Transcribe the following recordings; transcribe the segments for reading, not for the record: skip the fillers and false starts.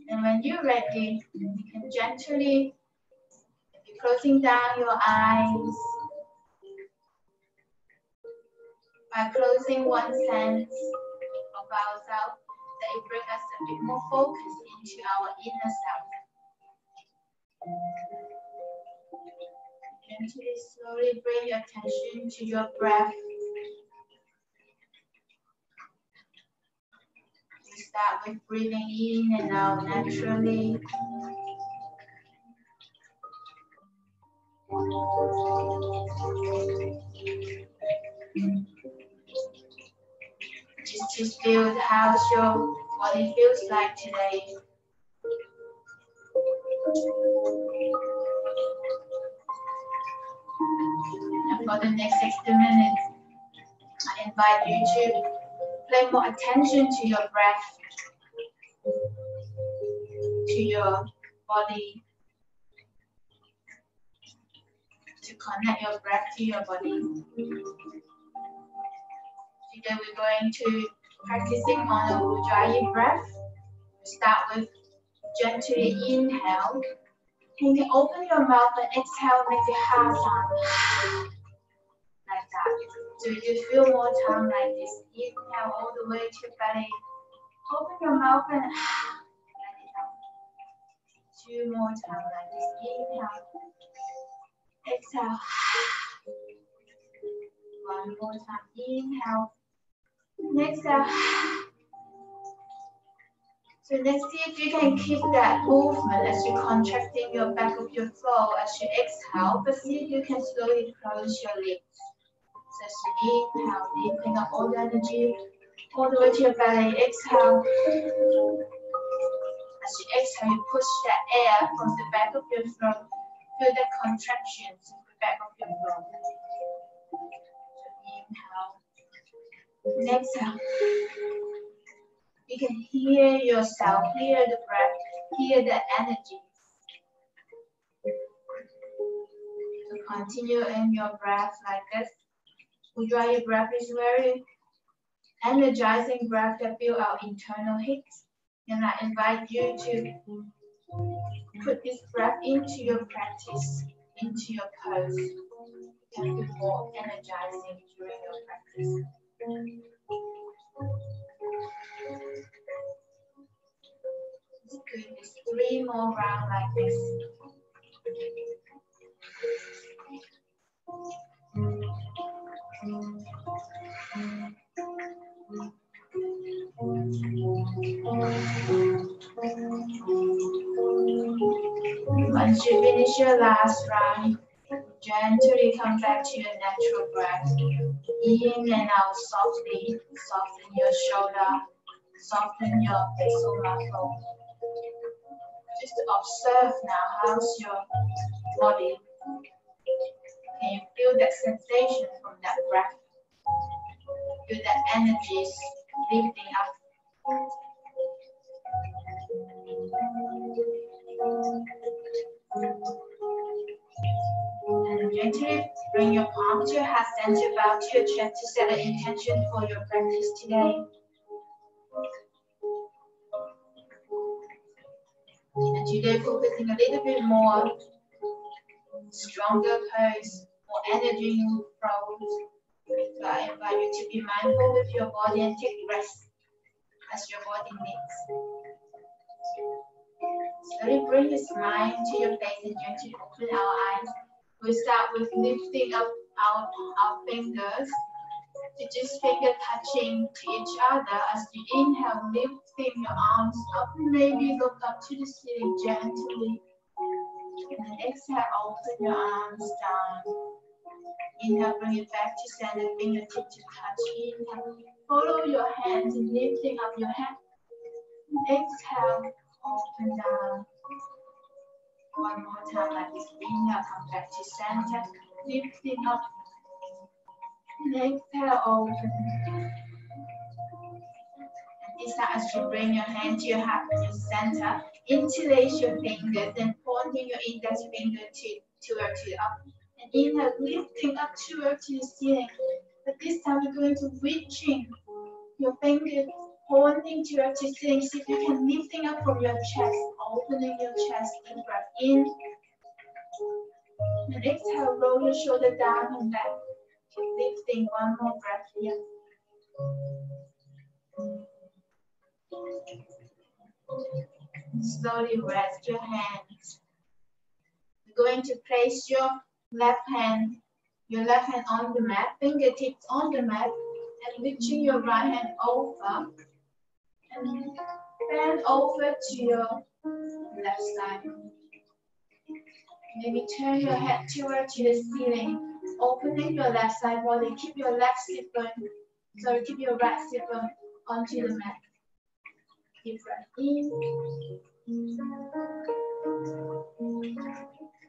And when you're ready, you can gently be closing down your eyes. By closing one sense of ourselves, that it brings us a bit more focus into our inner self. Gently, slowly bring your attention to your breath. You start with breathing in and out naturally. Just feel how your body feels like today. And for the next 60 minutes, I invite you to pay more attention to your breath, to your body, to connect your breath to your body. Today we're going to practicing on a ujjayi breath. We start with gently inhale. You can open your mouth and exhale, make the ha sound. Like that. So you just feel more time like this. Inhale all the way to your belly. Open your mouth and let it out. 2 more times like this. Inhale. Exhale. 1 more time. Inhale. Exhale. So let's see if you can keep that movement as you're contracting your back of your throat as you exhale, but see if you can slowly close your lips. So as you inhale, lifting up all the energy all the way to your belly. Exhale. As you exhale, you push that air from the back of your throat. Feel the contractions in the back of your throat. So inhale. And exhale. You can hear yourself, hear the breath, hear the energy. So continue in your breath like this. Ujjayi breath is very energizing breath that builds our internal heat. And I invite you to put this breath into your practice, into your pose. You can feel more energizing during your practice. Just doing this 3 more rounds like this. Once you finish your last round, gently come back to your natural breath. In and out softly, soften your shoulder, soften your facial muscle. Just observe now how's your body. Can you feel that sensation from that breath? Feel that energy lifting up. And gently bring your palm to your heart center, bow to your chest to set an intention for your practice today. And today focusing a little bit more, stronger pose, more energy in your throat. So I invite you to be mindful with your body and take rest as your body needs. Slowly bring your smile to your face and gently open our eyes. We start with lifting up our fingers to just finger touching to each other. As you inhale, lifting your arms up and maybe look up to the ceiling gently. And then exhale, open your arms down. Inhale, bring it back to center, fingertip to touch. Inhale, follow your hands and lifting up your head. Exhale, open down. 1 more time like this. Inhale, come back to center, lifting up. And exhale, open. And this time as you bring your hand to your heart and your center, interlace your fingers and pointing your index finger toward to the up. And inhale, lifting up toward to the ceiling. But this time we're going to reaching your fingers Holding to your chest, see if you can lifting up from your chest, opening your chest, deep breath in. And exhale, roll your shoulder down and back. Keep lifting, one more breath here. Slowly rest your hands. You're going to place your left hand on the mat, fingertips on the mat, and reaching your right hand over. And bend over to your left side. Maybe turn your head toward to the ceiling, opening your left side body. Keep your keep your right stipple onto the mat. Deep breath in.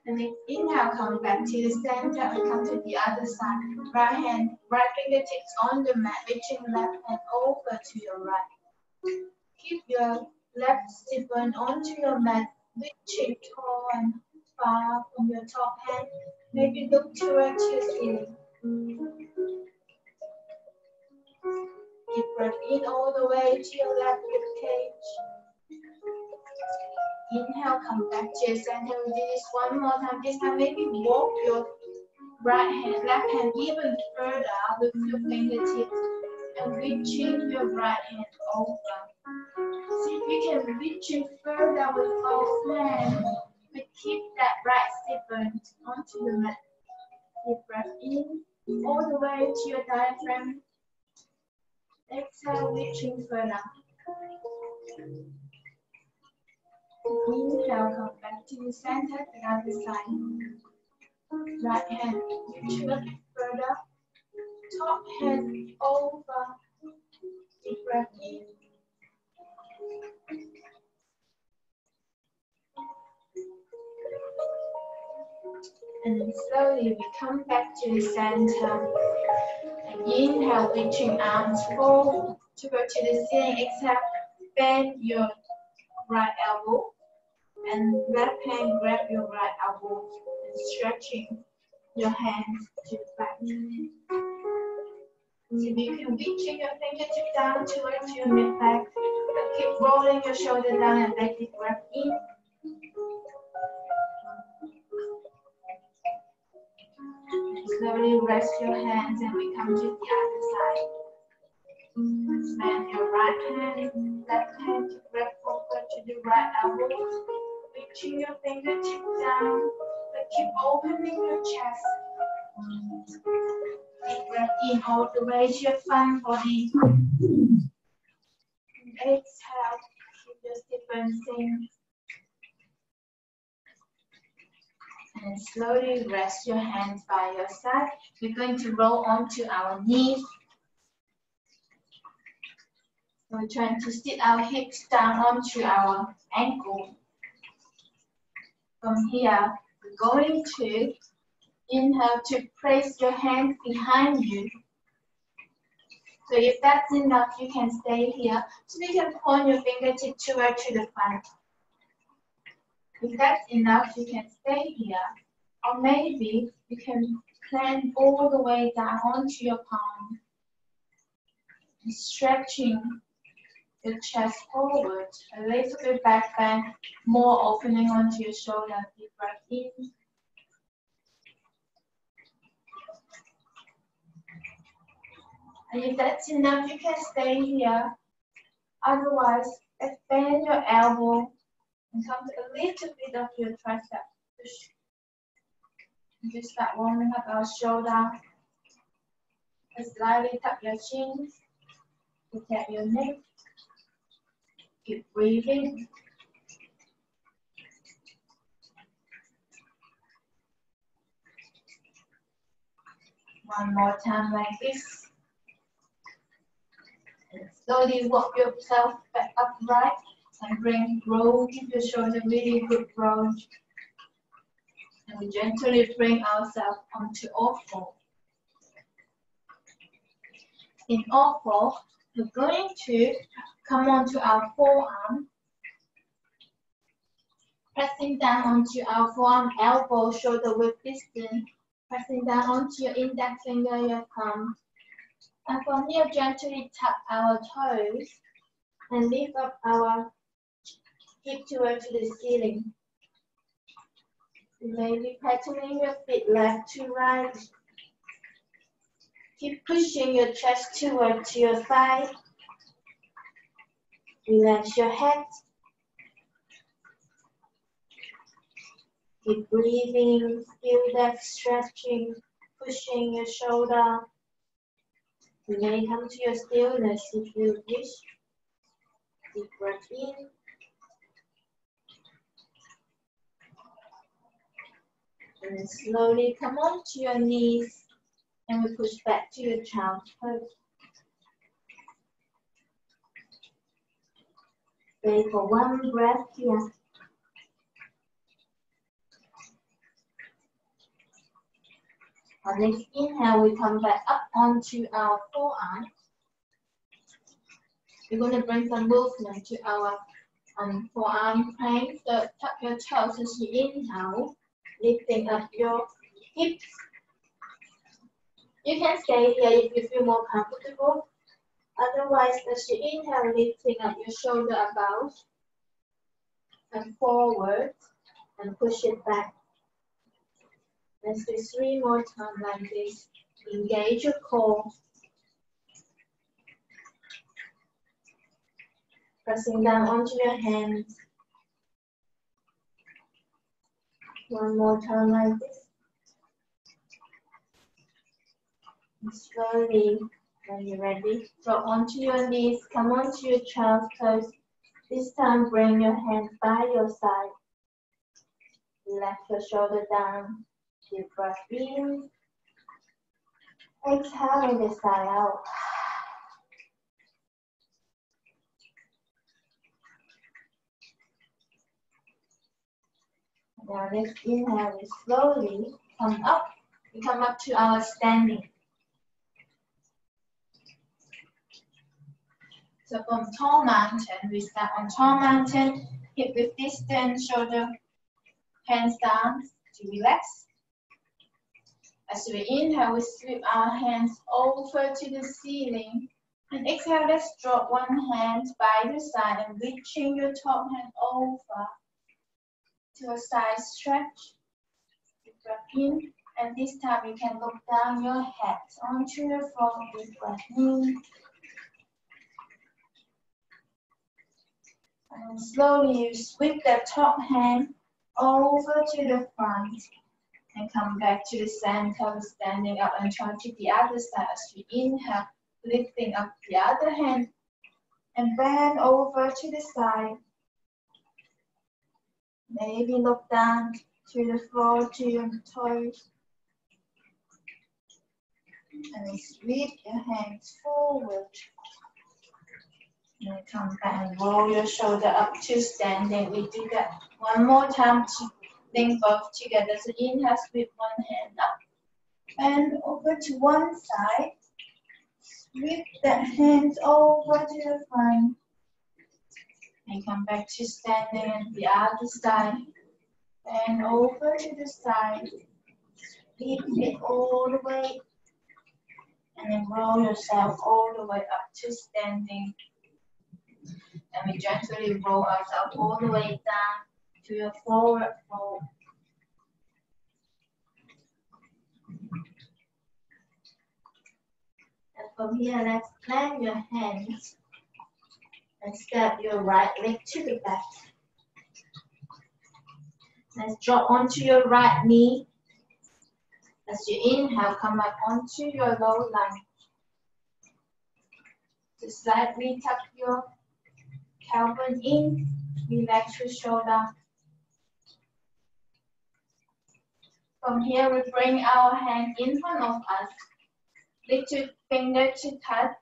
And then inhale, come back to the center and come to the other side. Right fingertips on the mat, reaching left hand over to your right. Keep your left stipple onto your mat, reaching tall and far from your top hand. Maybe look towards your ceiling. Deep breath in all the way to your left rib cage. Inhale, come back to your center. We do this one more time. This time, maybe walk your left hand even further with your fingertips and reaching your right hand over. See if you can reach it further with both hands, but keep that right stipple onto the mat. Deep breath in, all the way to your diaphragm. Exhale, reaching further. Inhale, come back to the center, the other side. Right hand, reaching a bit further. Top hand over. Deep breath in. And then slowly we come back to the center. And inhale, reaching arms forward to go to the ceiling. Exhale, bend your right elbow. And left hand grab your right elbow and stretching your hands to the back. So you can reach your fingertips down towards your mid back, but keep rolling your shoulder down and let it breath in. Slowly rest your hands and we come to the other side. Bend your right hand, left hand to grab over to the right elbow. Reaching your fingertips down, but keep opening your chest. Deep breath in all the way to your front body. And exhale, keep your stipple sink. And slowly rest your hands by your side. We're going to roll onto our knees. We're trying to sit our hips down onto our ankle. From here, we're going to inhale to place your hands behind you. So if that's enough, you can stay here. So you can point your fingertips toward to the front. If that's enough, you can stay here. Or maybe you can plant all the way down onto your palm. And stretching your chest forward, a little bit back bend, more opening onto your shoulder. Deep breath in. And if that's enough, you can stay here. Otherwise, bend your elbow and come to a little bit of your tricep. Just start warming up our shoulder. And slightly tap your chin. Tap your neck. Keep breathing. One more time like this. And slowly walk yourself back upright and roll. Keep your shoulder really good roll. And we gently bring ourselves onto all four. In all four, we're going to come onto our forearm, pressing down onto our forearm, elbow, shoulder width distance, pressing down onto your index finger, your thumb. And from here, gently tap our toes And lift up our hip towards the ceiling. You may be patterning your feet left to right. Keep pushing your chest towards your thigh. Relax your head. Keep breathing, feel that stretching, pushing your shoulder. You may come to your stillness if you wish. Deep breath in. And then slowly come onto your knees and we push back to your child's pose. Stay for one breath here. On next inhale, we come back up onto our forearm. We're going to bring some movement to our forearm plank. So tuck your toes as you inhale, lifting up your hips. You can stay here if you feel more comfortable. Otherwise, as you inhale, lifting up your shoulder above and forward and push it back. Let's do 3 more times like this. Engage your core. Pressing down onto your hands. 1 more time like this. And slowly, when you're ready, drop onto your knees, come onto your child's pose. This time, bring your hands by your side. Let your shoulder down. Deep breath in. Exhaling the sigh out. Now next inhale, we slowly come up. We come up to our standing. So from tall mountain, we start on tall mountain, hip width distance, shoulder, hands down to relax. As we inhale, we sweep our hands over to the ceiling. And exhale, let's drop one hand by the side and reaching your top hand over to a side stretch. Deep breath in. And this time you can look down your head onto the floor. Deep breath in. And slowly you sweep that top hand over to the front. And come back to the center, standing up and turn to the other side as you inhale, lifting up the other hand and bend over to the side. Maybe look down to the floor, to your toes. And sweep your hands forward. And come back and roll your shoulder up to standing. We do that 1 more time to link both together. So inhale, sweep one hand up. And over to one side. Sweep that hand over to the front. And come back to standing and the other side. And over to the side. Sweep it all the way. And then roll yourself all the way up to standing. And we gently roll ourselves all the way down to your forward fold. And from here, let's plant your hands and step your right leg to the back. Let's drop onto your right knee. As you inhale, come back onto your low lunge. Just slightly tuck your tailbone in, relax your shoulder. From here, we bring our hand in front of us. Little finger to touch.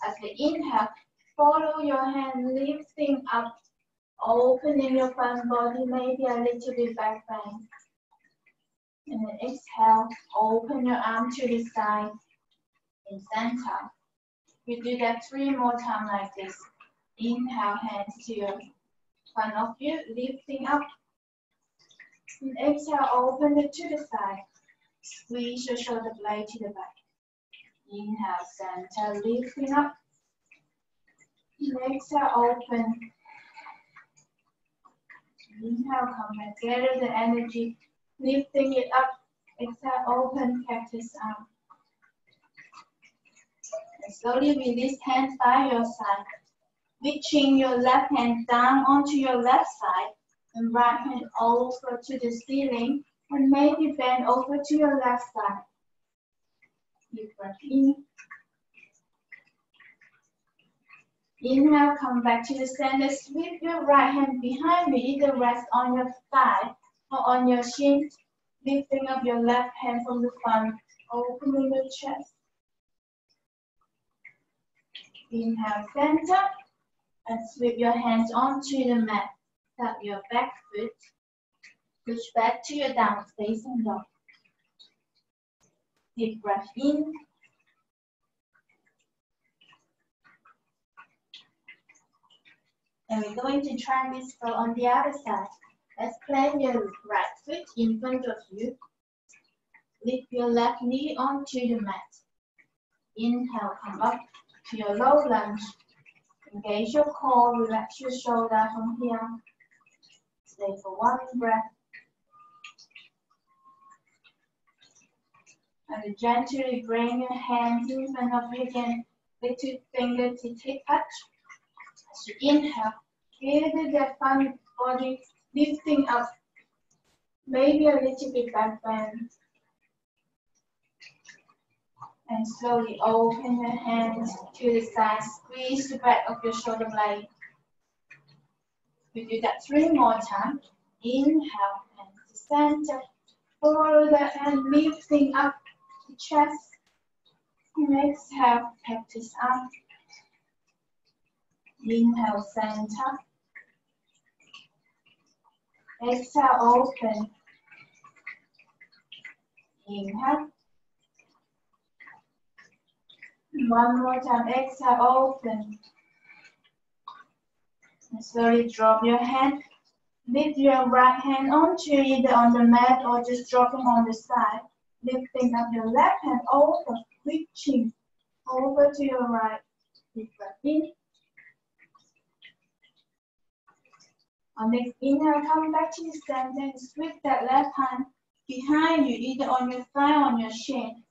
As we inhale, follow your hand lifting up, opening your front body, maybe a little bit back bend. And then exhale, open your arm to the side in center. We do that 3 more times like this. Inhale, hands to your front of you, lifting up. And exhale, open it to the side. Squeeze your shoulder blade to the back. Inhale, center, lifting up. Exhale, open. Inhale, come back. Gather the energy, lifting it up. Exhale, open, cactus arm. And slowly release hands by your side. Reaching your left hand down onto your left side and right hand over to the ceiling and maybe bend over to your left side. Deep breath in. Inhale, come back to the center. Sweep your right hand behind you, either rest on your thigh or on your shin. Lifting up your left hand from the front, opening the chest. Inhale, center, and sweep your hands onto the mat. Tap your back foot. Push back to your down facing dog. Deep breath in. And we're going to try this flow on the other side. Let's plant your right foot in front of you. Lift your left knee onto the mat. Inhale, come up to your low lunge. Engage your core, relax your shoulder from here. Stay for one breath. And gently bring your hands in front of you again. Little fingertips touch. As you inhale, gather the front body, lifting up. Maybe a little bit back bend. And slowly open your hands to the side. Squeeze the back of your shoulder blade. We do that 3 more times. Inhale and to center. Follow the hand, lifting up the chest. And exhale, cactus arm. Inhale, center. Exhale, open. Inhale. One more time, exhale, open. And slowly drop your hand. Lift your right hand onto either on the mat or just dropping on the side. Lifting up your left hand over, reaching over to your right. Deep breath in. On next inhale, come back to the center and sweep that left hand behind you, either on your thigh or on your shin.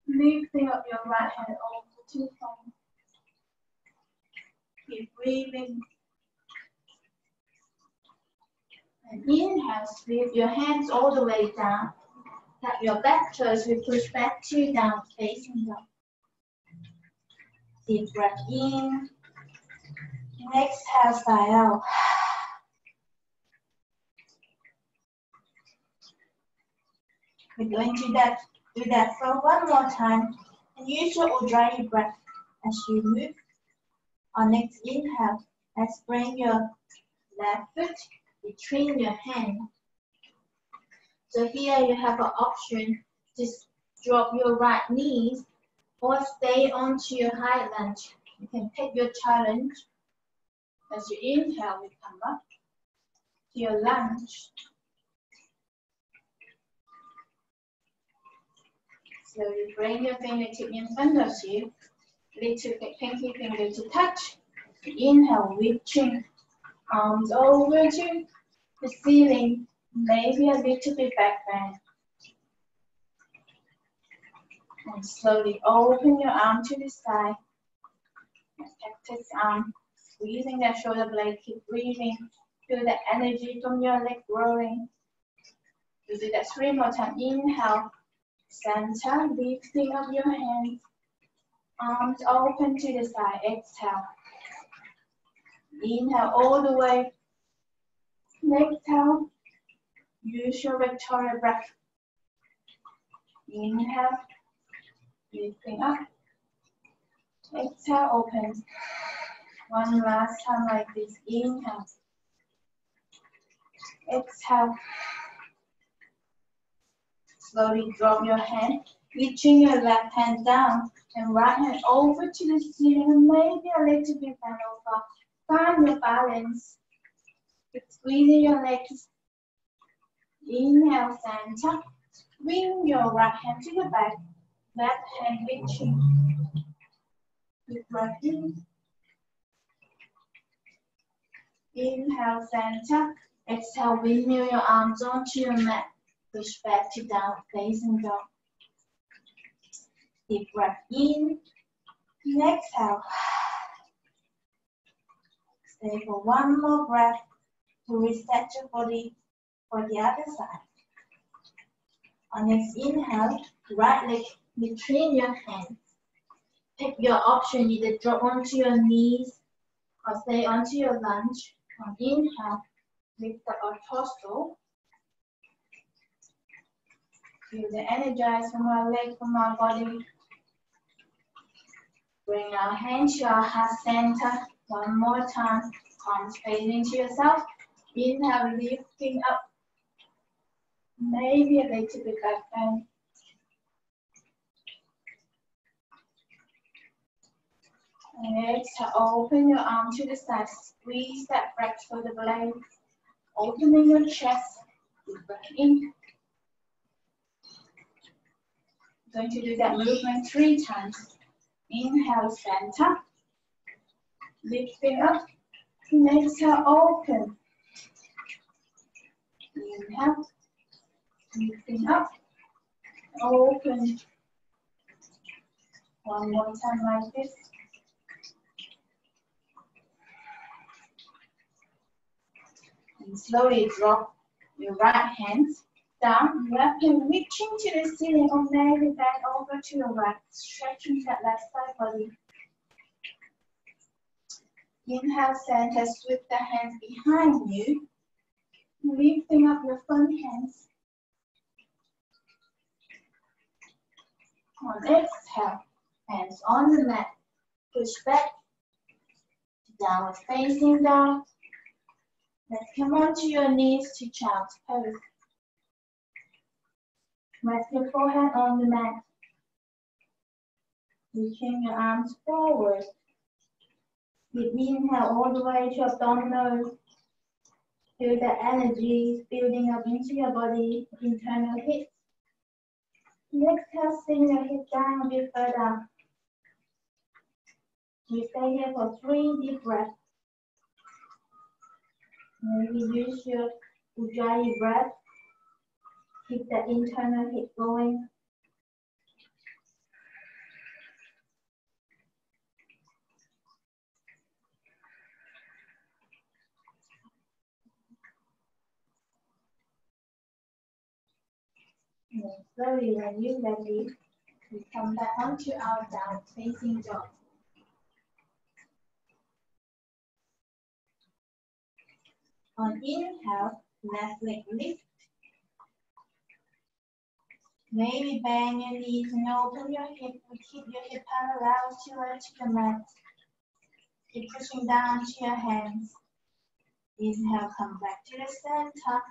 Lifting up your right hand over to the front. Keep breathing. And inhale, sweep your hands all the way down. Tap your back toes, we push back to down, facing down. Deep breath in. And exhale, sigh out. We're going to do that for one more time. And use your Ujjayi breath as you move. On next inhale, let's bring your left foot between your hands. So here you have an option. Just drop your right knees or stay onto your high lunge. You can take your challenge. As you inhale, we come up to your lunge. Slowly bring your fingertip in front of you. Little pinky finger to touch. Inhale, reaching arms over to the ceiling. Maybe a little bit back bend. And slowly open your arm to the side. Cactus arm. Squeezing that shoulder blade. Keep breathing. Feel the energy from your leg growing. You do that 3 more times. Inhale. Center, lifting up your hands, arms open to the side, exhale. Inhale all the way, exhale, use your Victoria breath. Inhale, lifting up, exhale, open. One last time like this, inhale, exhale. Slowly drop your hand, reaching your left hand down and right hand over to the ceiling, maybe a little bit bend over. Find your balance. Squeezing your legs. Inhale, center. Bring your right hand to the back. Left hand reaching. Deep breath in. Inhale, center. Exhale, windmill your arms onto your mat. Push back to down facing dog. Deep breath in. Exhale. Stay for one more breath to reset your body for the other side. On next inhale, right leg between your hands. Take your option, either drop onto your knees or stay onto your lunge. On inhale, lift up our torso. Feel the energize from our leg, from our body. Bring our hands to our heart center. One more time. Palms facing to yourself. Inhale, lifting up. Maybe a little bit back bend. And exhale, open your arm to the side. Squeeze that back shoulder blade. Opening your chest. Deep breath in. Going to do that movement 3 times. Inhale, center. Lifting up. And exhale, open. Inhale. Lifting up. Open. One more time like this. And slowly drop your right hands down, left hand reaching to the ceiling or maybe back over to your right, stretching that left side body. Inhale, center, sweep the hands behind you, lifting up your front hands. On exhale, hands on the mat, push back, downward facing dog. Let's come onto your knees to child's pose. Rest your forehead on the mat. Reaching your arms forward. Deep inhale all the way to abdominal. Feel the energy building up into your body, internal hips. Exhale, sink your hip down a bit further. We stay here for 3 deep breaths. Maybe use your ujjayi breath. Keep the internal hip going. And slowly, when you're ready, we come back onto our down facing dog. On inhale, left leg lift. Maybe bend your knees and open your hip. We keep your hip parallel to the mat. Keep pushing down to your hands. Inhale, come back to the center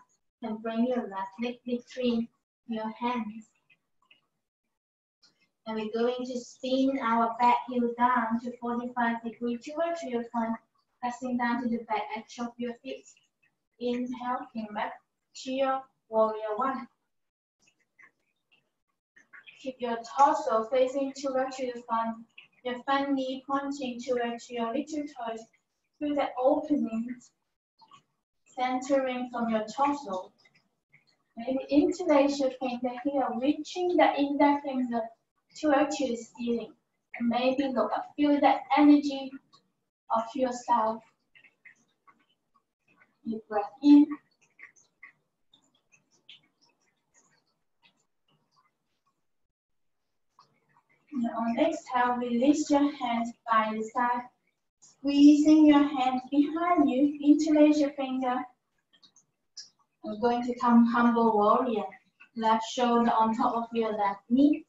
and bring your left leg between your hands. And we're going to spin our back heel down to 45 degrees towards your front, pressing down to the back edge of your feet. Inhale, come back to your warrior 1. Keep your torso facing towards your front, your front knee pointing towards your little toes. Feel the openings centering from your torso. Maybe interlace your finger here, reaching the index finger towards your ceiling. And maybe look up, feel the energy of yourself. Deep breath in. And on exhale, release your hands by the side, squeezing your hands behind you, interlace your finger. I'm going to come humble warrior. Left shoulder on top of your left knee.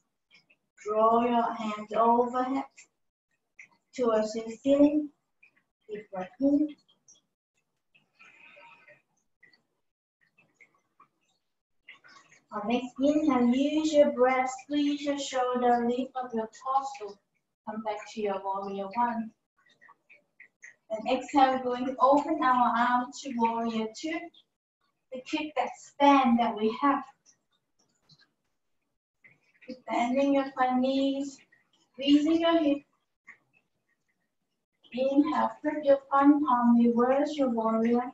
Draw your hands overhead towards your ceiling. Deep breath in. On next inhale, use your breath, squeeze your shoulder, lift up your torso. Come back to your warrior 1. And exhale, we're going to open our arms to warrior 2. To keep that span that we have. Keep bending your front knees, squeezing your hips. Inhale, flip your front palm, reverse your warrior.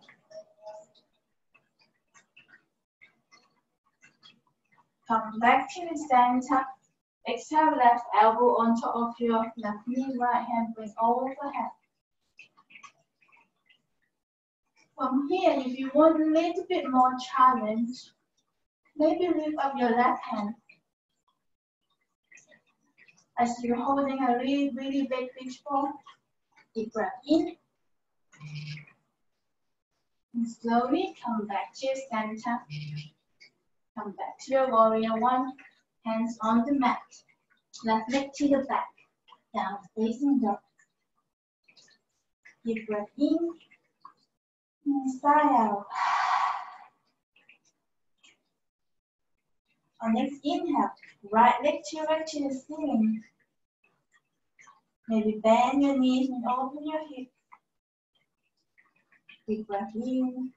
Come back to the center. Exhale, left elbow on top of your left knee, right hand bring overhead. From here, if you want a little bit more challenge, maybe lift up your left hand. As you're holding a really, really big fish ball, deep breath in. And slowly come back to your center. Come back to your warrior one. Hands on the mat. Left leg to the back. Down facing dog. Deep breath in. And sigh out. On next inhale, right leg to the ceiling. Maybe bend your knees and open your hips. Deep breath in.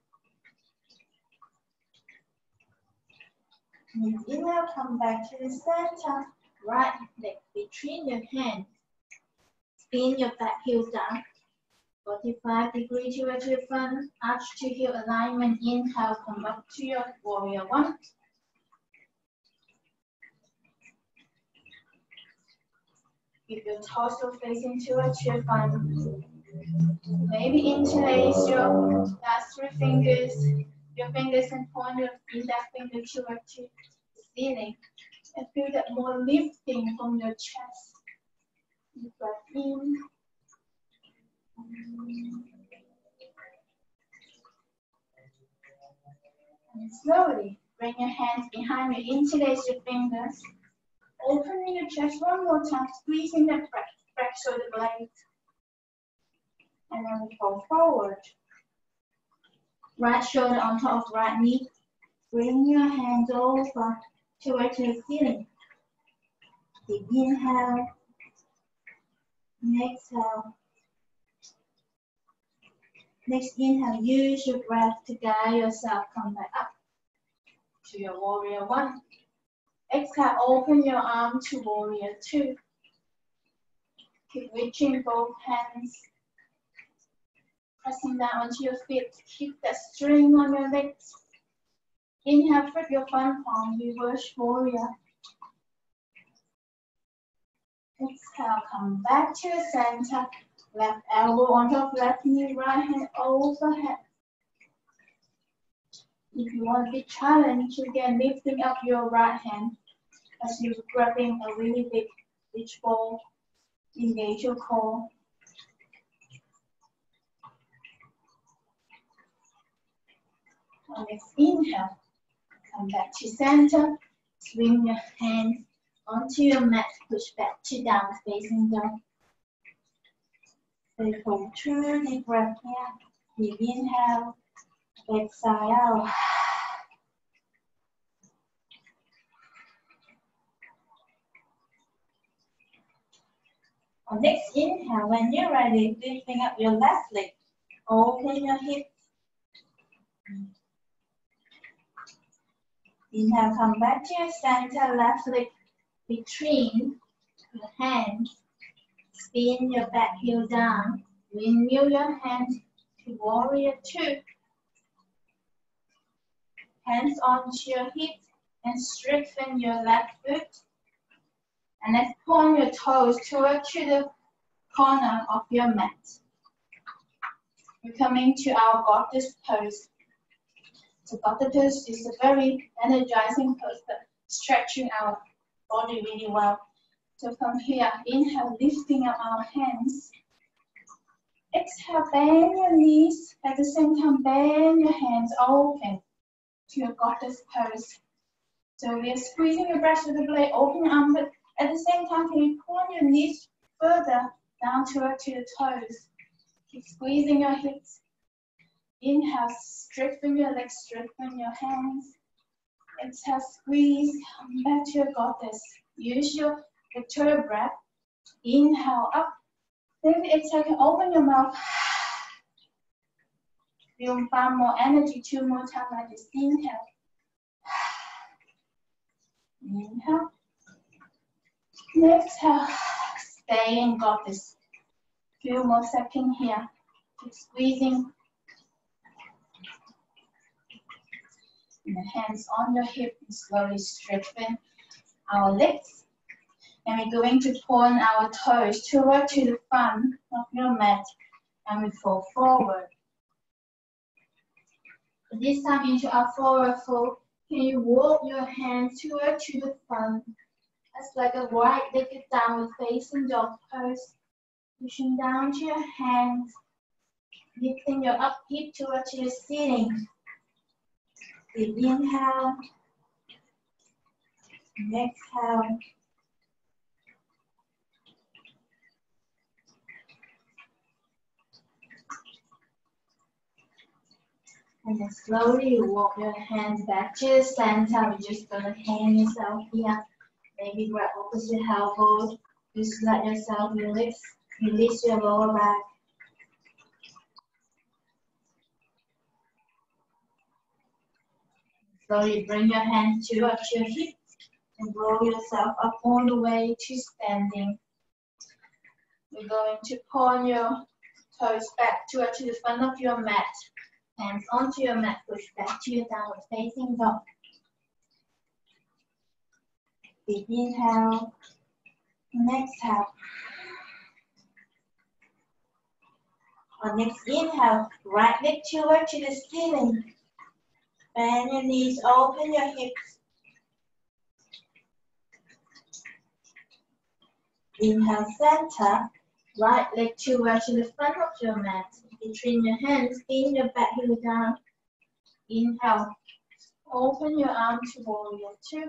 Next inhale, come back to the center. Right leg between your hands. Spin your back heel down. 45 degrees to your front. Arch to heel alignment. Inhale, come up to your warrior one. Keep your torso facing towards your front. Maybe interlace your last three fingers. Your fingers and point your index finger towards the ceiling. And feel that more lifting from your chest. Deep breath in. And slowly bring your hands behind you, interlace your fingers. Opening your chest one more time, squeezing the back shoulder blades. And then we fall forward. Right shoulder on top of right knee. Bring your hands over towards the ceiling. Deep inhale. And exhale. Next inhale, use your breath to guide yourself. Come back up to your warrior one. Exhale, open your arm to warrior two. Keep reaching both hands. Pressing down onto your feet. Keep that string on your legs. Inhale, flip your front palm, reverse warrior. Exhale, come back to the center. Left elbow on top, left knee, right hand overhead. If you want to be challenged, again, lifting up your right hand as you're grabbing a really big beach ball. Engage your core. On next inhale, come back to center. Swing your hands onto your mat, push back to down facing dog. Stay for 2 deep breath here. Deep inhale, exhale out. On next inhale, when you're ready, lifting up your left leg. Open your hips. Inhale, come back to your center, left leg between your hands. Spin your back heel down. Windmill your hands to warrior two. Hands onto your hips and strengthen your left foot. And let's point your toes towards the corner of your mat. We're coming to our goddess pose. So goddess pose is a very energizing pose, but stretching our body really well. So from here, inhale, lifting up our hands. Exhale, bend your knees. At the same time, bend your hands open to your goddess pose. So we are squeezing your breast with the blade, open your arm, but at the same time, can you point your knees further down towards your toes? Keep squeezing your hips. Inhale, strengthen your legs, strengthen your hands. Exhale, squeeze, come back to your goddess. Use your Victoria breath. Inhale up. Then exhale, can open your mouth. Feel far more energy, 2 more times like this. Inhale. Inhale. Exhale. Stay in goddess. Few more seconds here. Keep squeezing. And the hands on your hip and slowly straighten our legs. And we're going to point our toes toward to the front of your mat and we fall forward. This time into our forward fold, can you walk your hands toward to the front? That's like a wide-legged downward facing dog pose. Pushing down to your hands, lifting your up hip toward to the ceiling. Deep inhale, and exhale. And then slowly you walk your hands back to the center. You're just gonna hang yourself here. Maybe grab opposite elbows. Just let yourself release your lower back. Slowly bring your hands towards your hips and roll yourself up all the way to standing. We're going to point your toes back towards the front of your mat. Hands onto your mat, push back to your downward facing dog. Deep inhale, and exhale. On next inhale, right leg toward to the ceiling. Bend your knees, open your hips. Inhale, center. Right leg toward to the front of your mat. Between your hands, in your back heel down. Inhale. Open your arm to warrior two.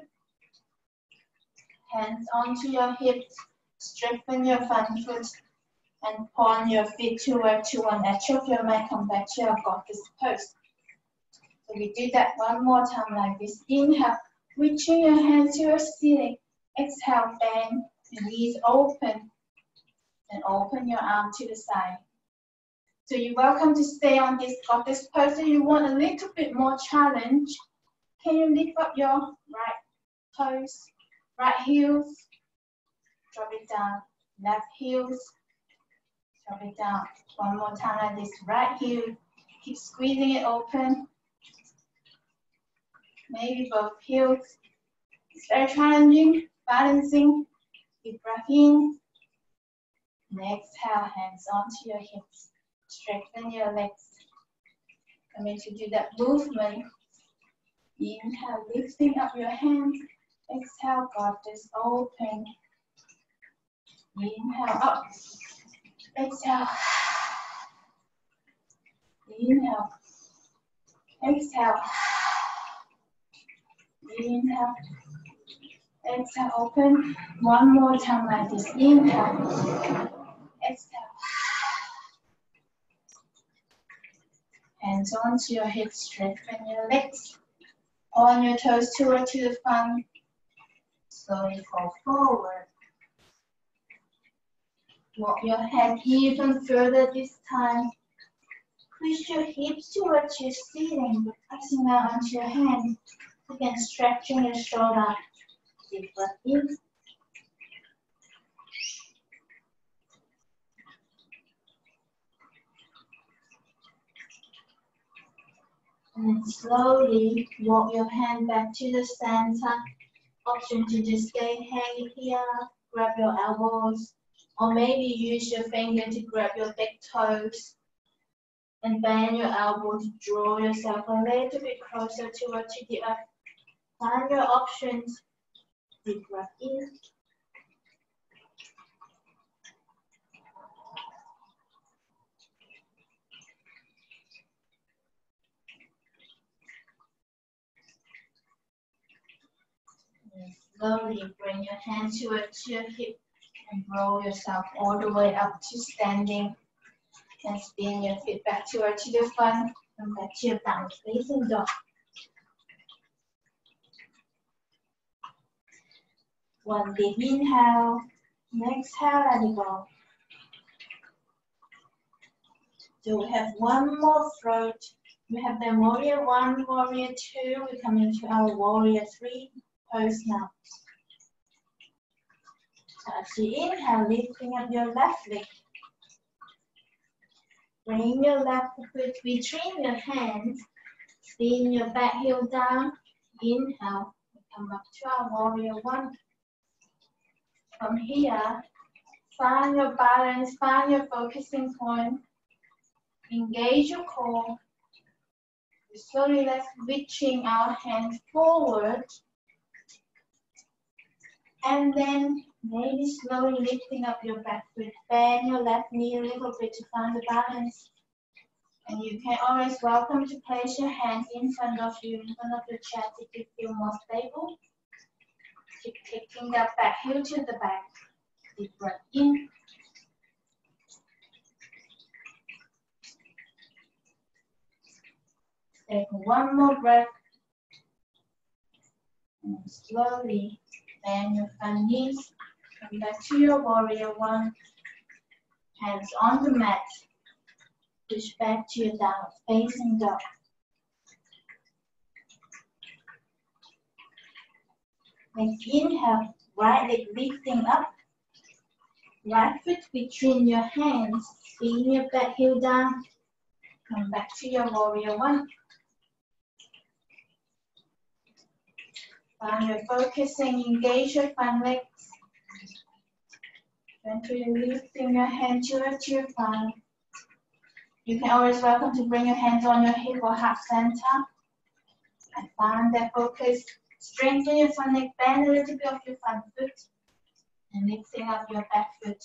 Hands onto your hips. Strengthen your front foot. And point your feet toward to one edge of your mat. Come back to your goddess pose. So we do that one more time like this. Inhale. Reaching your hands to your ceiling. Exhale. Bend. Your knees open. And open your arm to the side. So you're welcome to stay on this goddess pose. So you want a little bit more challenge. Can you lift up your right toes, right heels, drop it down, left heels, drop it down. One more time like this, right heel, keep squeezing it open. Maybe both heels. It's very challenging, balancing. Deep breath in. And exhale, hands onto your hips. Strengthen your legs. Coming to do that movement. Inhale, lifting up your hands. Exhale, goddess open. Inhale, up. Exhale. Inhale. Exhale. Inhale. Exhale, open. One more time like this. Inhale. Exhale. Hands onto your hips, strengthen your legs. On your toes toward to the front. Slowly fall forward. Walk your head even further this time. Push your hips towards your ceiling, pressing down onto your hands. Again, stretching your shoulder. Deep breath in. And slowly walk your hand back to the center. Option to just stay hanging here, grab your elbows, or maybe use your finger to grab your big toes and bend your elbow to draw yourself a little bit closer towards the earth. Find your options. Deep breath in. And slowly bring your hand towards your hip and roll yourself all the way up to standing. And spin your feet back towards the front and back to your downward facing dog. One deep inhale, exhale, let it go. So we have one more float. We have the warrior one, warrior two. We come into our warrior three pose now. So as you inhale, lifting up your left leg. Bring your left foot between your hands. Spin your back heel down. Inhale. Come up to our warrior one. From here, find your balance, find your focusing point. Engage your core. Slowly let's reaching our hands forward. And then maybe slowly lifting up your back foot. Bend your left knee a little bit to find the balance. And you can always welcome to place your hands in front of you, in front of your chest if you feel more stable. Keep kicking that back heel to the back. Deep breath in. Take one more breath. And slowly bend your front knees. Come back to your warrior one. Hands on the mat. Push back to your downward facing dog. Next inhale, right leg lifting up. Right foot between your hands. Spin your back heel down. Come back to your warrior one. Find your focusing, engage your front legs. Gently lifting your hand towards your front. You can always welcome to bring your hands on your hip or heart center. And find that focus. Strengthen your front leg, bend a little bit of your front foot. And lifting up your back foot.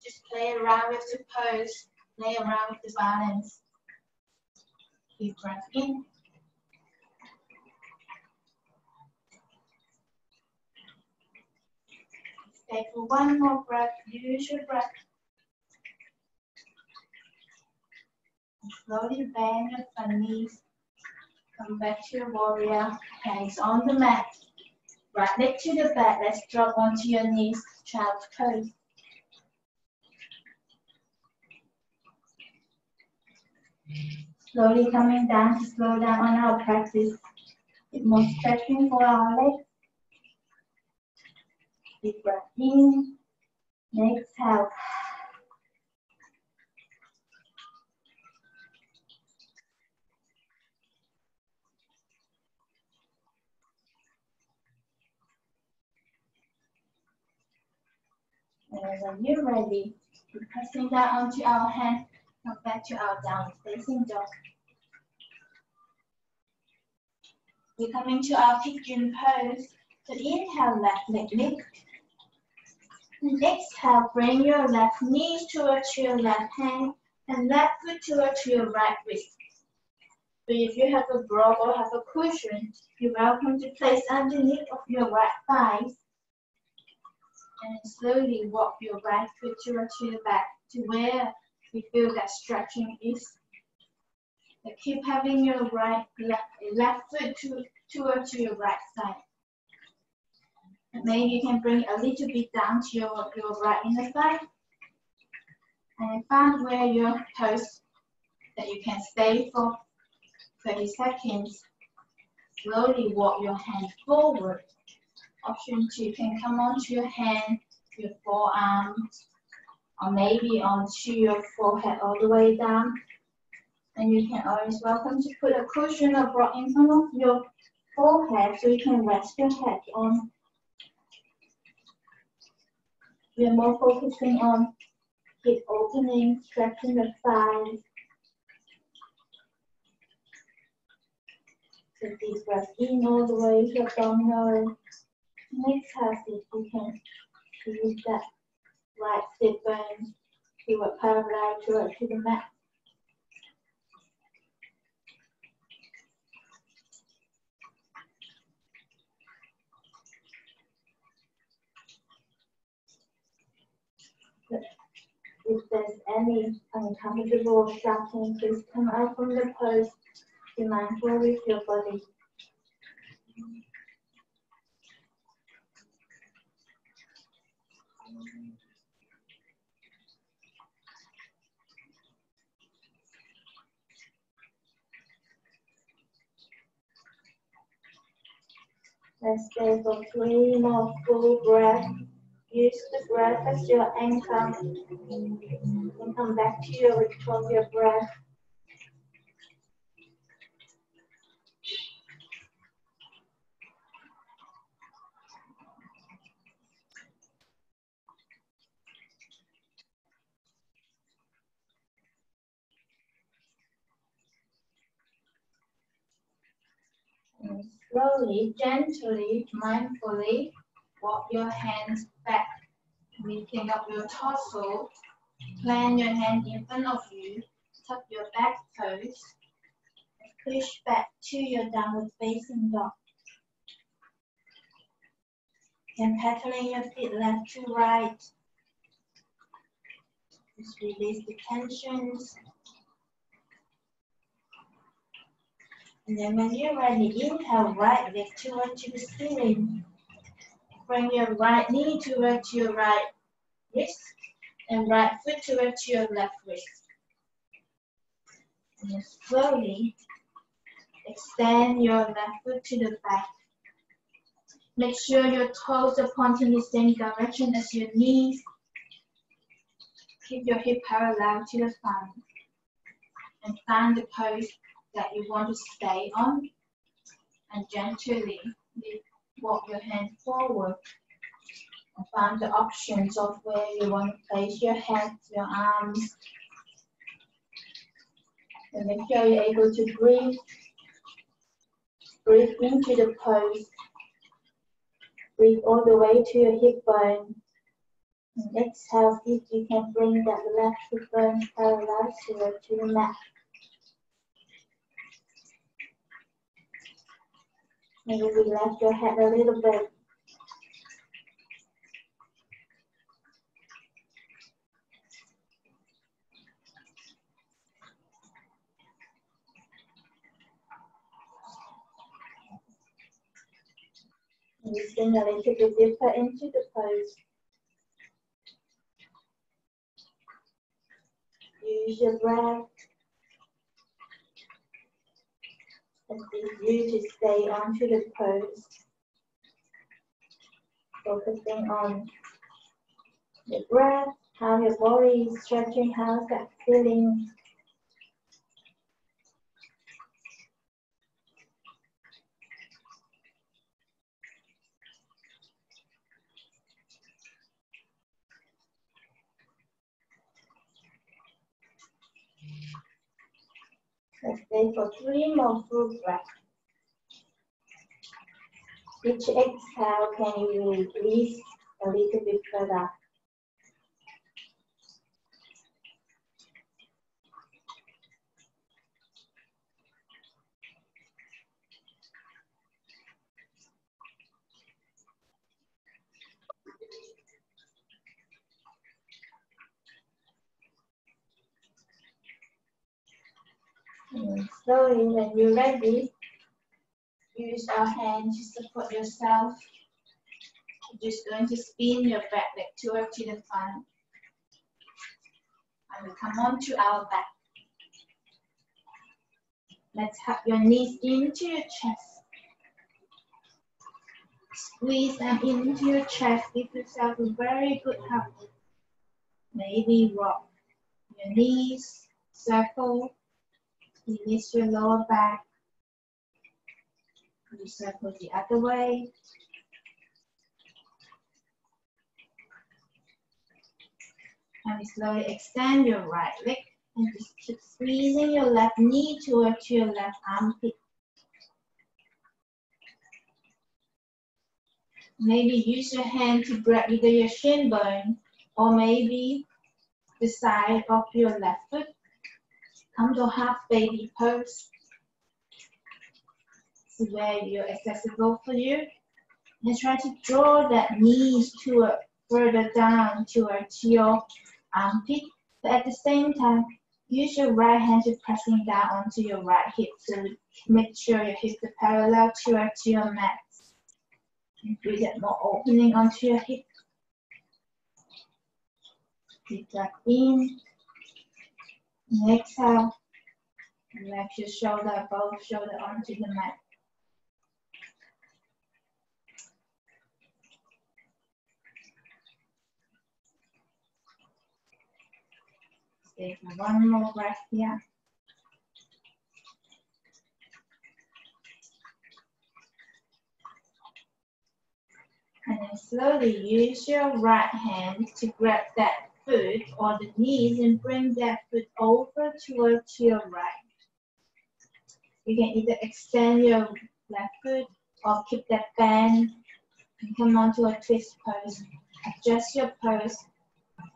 Just play around with the pose. Play around with the balance. Deep breath in. Take one more breath. Use your breath. And slowly bend your front knees. Come back to your warrior. Hands on the mat. Right leg to the back. Let's drop onto your knees. Child's pose. Slowly coming down to slow down on our practice. Bit more stretching for our legs. Deep breath in. Exhale. And when you're ready, we're pressing down onto our hand. Come back to our downward facing dog. We're coming to our pigeon pose. So inhale, left leg lift. And exhale, bring your left knee towards your left hand and left foot towards your right wrist. So if you have a block or have a cushion, you're welcome to place underneath of your right thighs. And slowly walk your right foot towards your back to where you feel that stretching is. And keep having your left foot towards your right side. And maybe you can bring a little bit down to your right inner thigh. And find where your toes that you can stay for 30 seconds. Slowly walk your hand forward. Option 2, you can come onto your hand, your forearms, or maybe onto your forehead all the way down. And you can always welcome to put a cushion or block in front of your forehead so you can rest your head on. We are more focusing on hip opening, stretching the thighs. So deep breath in all the way to abdominal. Exhale, if you can use that right sit bone to a parallel to the mat. If there's any uncomfortable or shocking, please come out from the pose. Be mindful with your body. Let's stay for 3 more full breaths. Use the breath as your anchor and come back to your ritual of your breath. And slowly, gently, mindfully walk your hands back, lifting up your torso. Plant your hand in front of you, tuck your back toes, push back to your downward facing dog. And pedaling your feet left to right. Just release the tensions. And then when you're ready, inhale, right leg towards the ceiling. Bring your right knee towards your right wrist and right foot towards your left wrist. And then slowly extend your left foot to the back. Make sure your toes are pointing the same direction as your knees. Keep your hip parallel to the spine. And find the pose that you want to stay on. And gently walk your hand forward. And find the options of where you want to place your head, your arms. And make sure you're able to breathe. Breathe into the pose. Breathe all the way to your hip bone. And exhale, if you can bring that left hip bone parallel to the mat. Maybe relax your head a little bit. And you sink a little bit deeper into the pose. Use your breath. Assist you to stay onto the pose. Focusing on the breath, how your body is stretching, how's that feeling. Let's stay for 3 more full breaths. Each exhale, can you release a little bit further? And slowly, when you're ready, use our hand to support yourself. You're just going to spin your back leg towards the front. And we come on to our back. Let's hug your knees into your chest. Squeeze them into your chest. Give yourself a very good hug. Maybe rock your knees, circle. Release your lower back. You circle the other way. And slowly extend your right leg and just keep squeezing your left knee towards your left armpit. Maybe use your hand to grab either your shin bone or maybe the side of your left foot. Come to half baby pose. This is where you're accessible for you. And try to draw that knees toward further down towards your armpit. But at the same time, use your right hand to pressing down onto your right hip. So make sure your hips are parallel towards your mat. And feel that more opening onto your hip. Deep breath in. And exhale. Relax your shoulder, both shoulders onto the mat. take one more breath here. And then slowly use your right hand to grab that foot or the knees and bring that foot over towards your right. You can either extend your left foot or keep that bend and come on to a twist pose. Adjust your pose.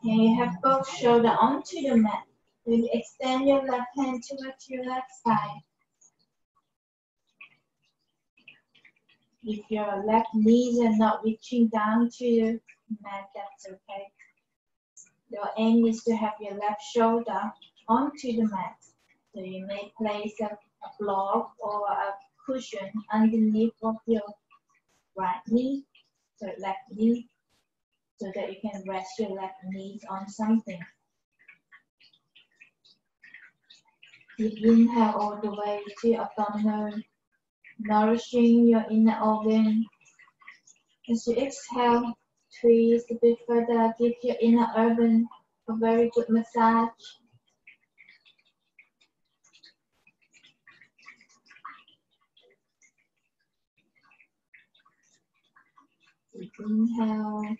And you have both shoulders onto the mat. Then extend your left hand towards your left side. If your left knees are not reaching down to the mat, that's okay. Your aim is to have your left shoulder onto the mat. So you may place a block or a cushion underneath of your right knee, so left knee, so that you can rest your left knees on something. Deep inhale all the way to abdominal, nourishing your inner organ. As you exhale, twist a bit further, give your inner organ a very good massage. Deep inhale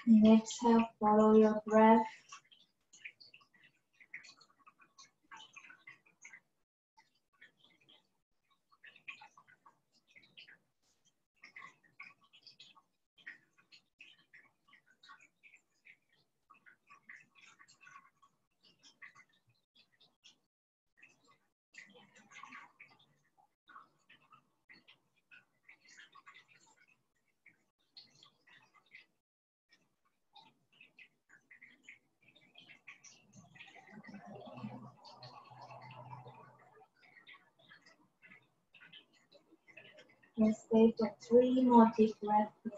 and exhale, follow your breath. Let's stay for 3 more deep breaths here.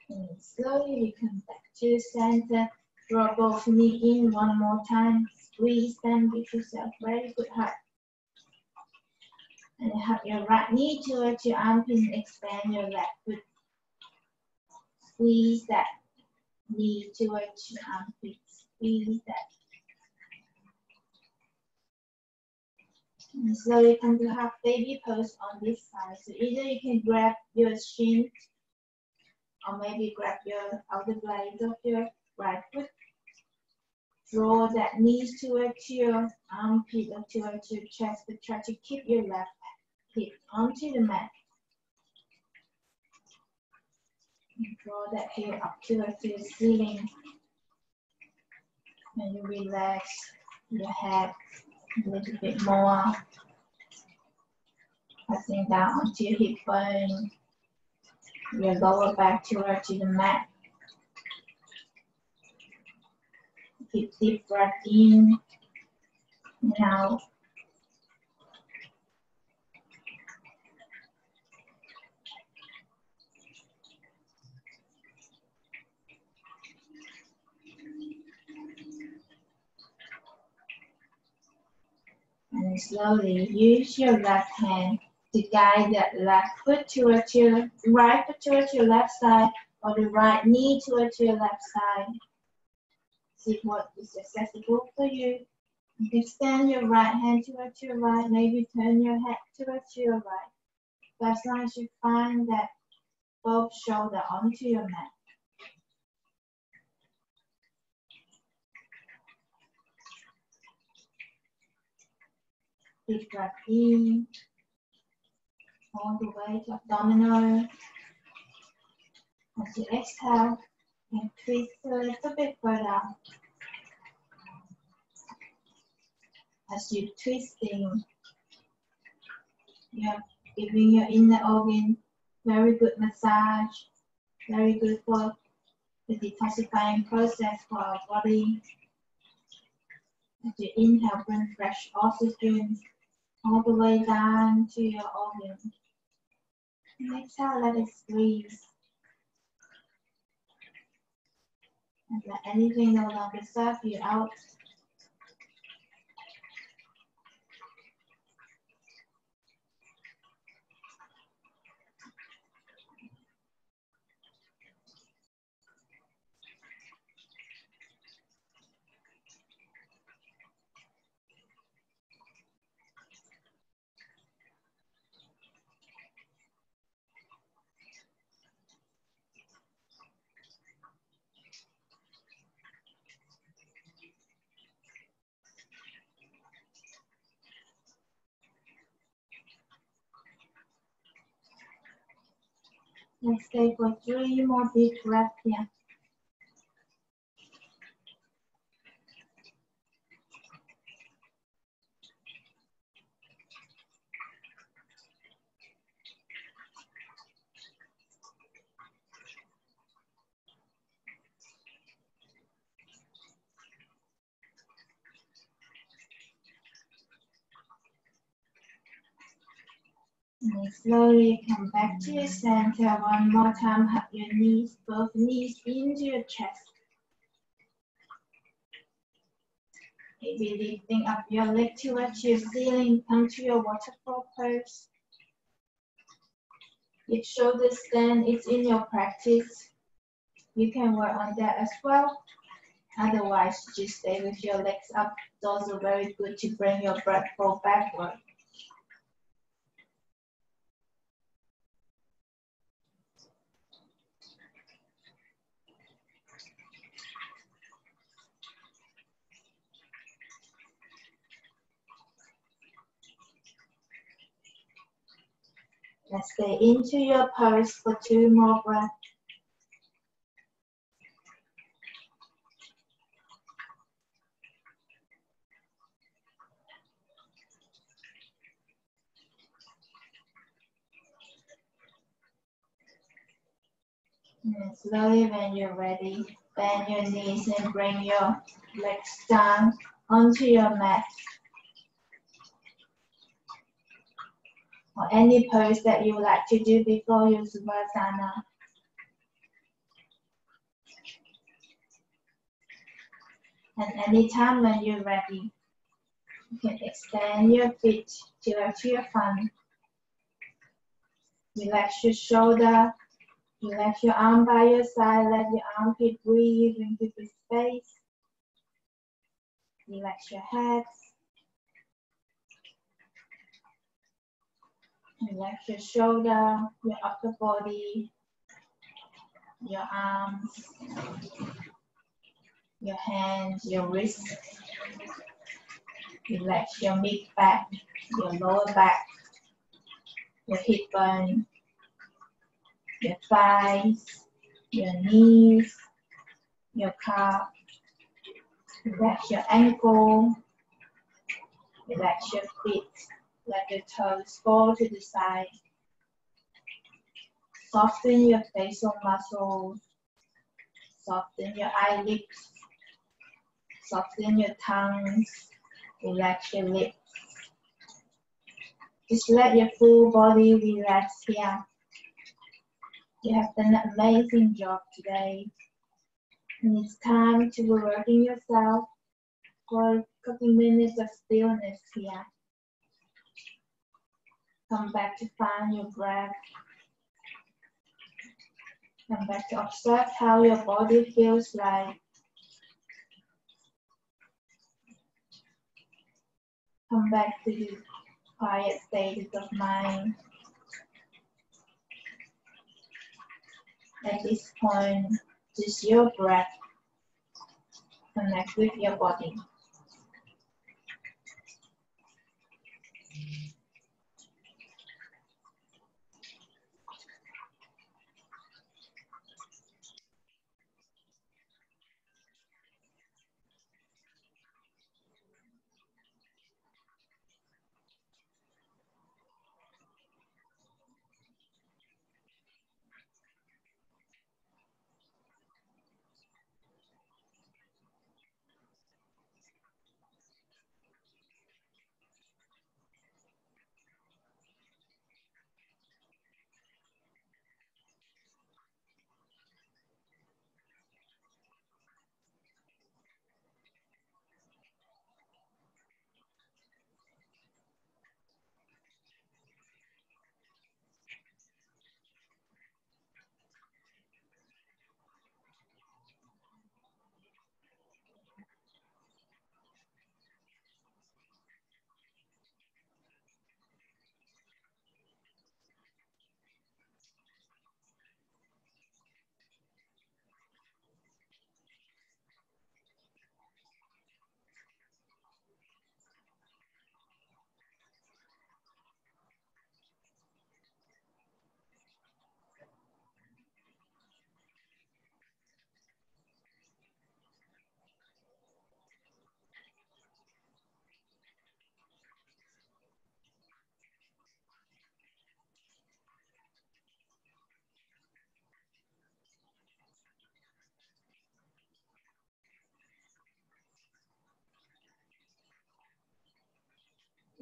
And slowly we come back to center. Draw both knees in one more time. Squeeze them, give yourself very good hug. And hug your right knee towards your armpit and expand your left foot. Squeeze that knee towards your armpit. Squeeze that. And slowly come to half baby pose on this side. So either you can grab your shin or maybe grab your outer blade of your right foot. Draw that knees towards your armpit or towards your chest, but try to keep your left hip onto the mat. And draw that heel up towards your ceiling. And you relax your head a little bit more. Pressing down onto your hip bone. Your lower back towards the mat. Keep deep breath in and out. And slowly use your left hand to guide that left foot towards your right foot towards your left side or the right knee towards your left side. See what is accessible for you. You can extend your right hand towards your right, maybe turn your head towards your right. But as long as you find that both shoulders onto your mat. Deep breath in, all the way to abdominal. As you exhale, and twist a little bit further. As you're twisting, you're giving your inner organ very good massage, very good for the detoxifying process for our body. As you inhale, bring fresh oxygen all the way down to your organ. And exhale, let it squeeze. And let anything no longer serve you out. Let's stay for 3 more deep breaths here. And slowly come back to your center. One more time, hug your knees, both knees into your chest. Maybe lifting up your leg towards your ceiling, come to your waterfall pose. If shoulder stand is in your practice, you can work on that as well. Otherwise, just stay with your legs up. It's also very good to bring your breath flow backward. Let's stay into your pose for 2 more breaths. And slowly, when you're ready, bend your knees and bring your legs down onto your mat. Or any pose that you like to do before your Savasana. And anytime when you're ready, you can extend your feet to your front. Relax your shoulder, relax your arm by your side, let your armpit breathe into the space. Relax your head. Relax your shoulder, your upper body, your arms, your hands, your wrists. Relax your mid-back, your lower back, your hip bone, your thighs, your knees, your calf. Relax your ankle, relax your feet, let your toes fall to the side. Soften your facial muscles, soften your eyelids, soften your tongues, relax your lips. Just let your full body relax here. You have done an amazing job today. And it's time to be working yourself for a couple minutes of stillness here. Come back to find your breath. Come back to observe how your body feels like. Come back to the quiet state of mind. At this point, just your breath. Connect with your body.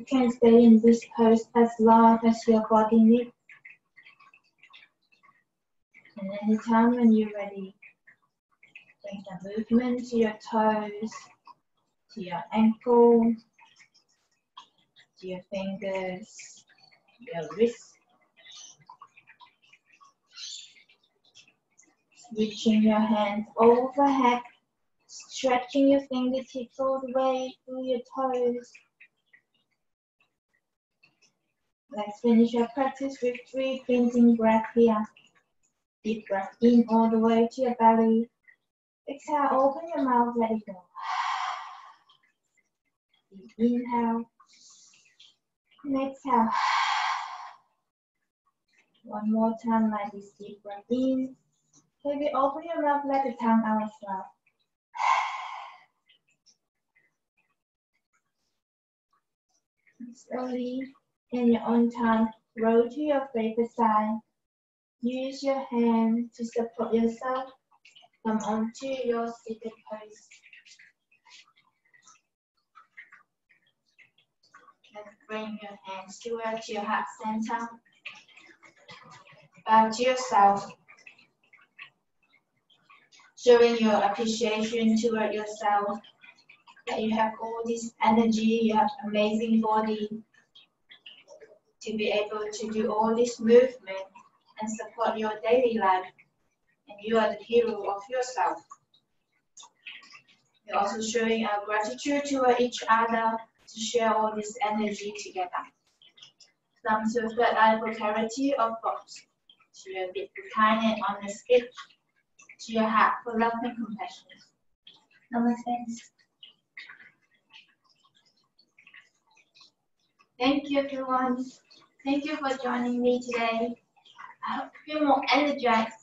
You can stay in this pose as long as your body needs. And anytime when you're ready, bring the movement to your toes, to your ankle, to your fingers, your wrists. Reaching your hands overhead, stretching your fingertips all the way through your toes. Let's finish our practice with 3 cleansing breaths here. Deep breath in all the way to your belly. Exhale, open your mouth, let it go. Deep inhale. And exhale. One more time like this, deep breath in. Maybe open your mouth, let the tongue out as well. And slowly, in your own time, roll to your favorite side. Use your hand to support yourself. Come onto your seated pose. Let's bring your hands towards your heart center. Bow to yourself. Showing your appreciation toward yourself. That you have all this energy, you have amazing body to be able to do all this movement and support your daily life. And you are the hero of yourself. We're also showing our gratitude toward each other to share all this energy together. Thumb to third eye for clarity of thoughts. To your bit for kindness on the speech. To your heart for love and compassion. Namaste. Thank you, everyone. Thank you for joining me today. I hope you feel more energized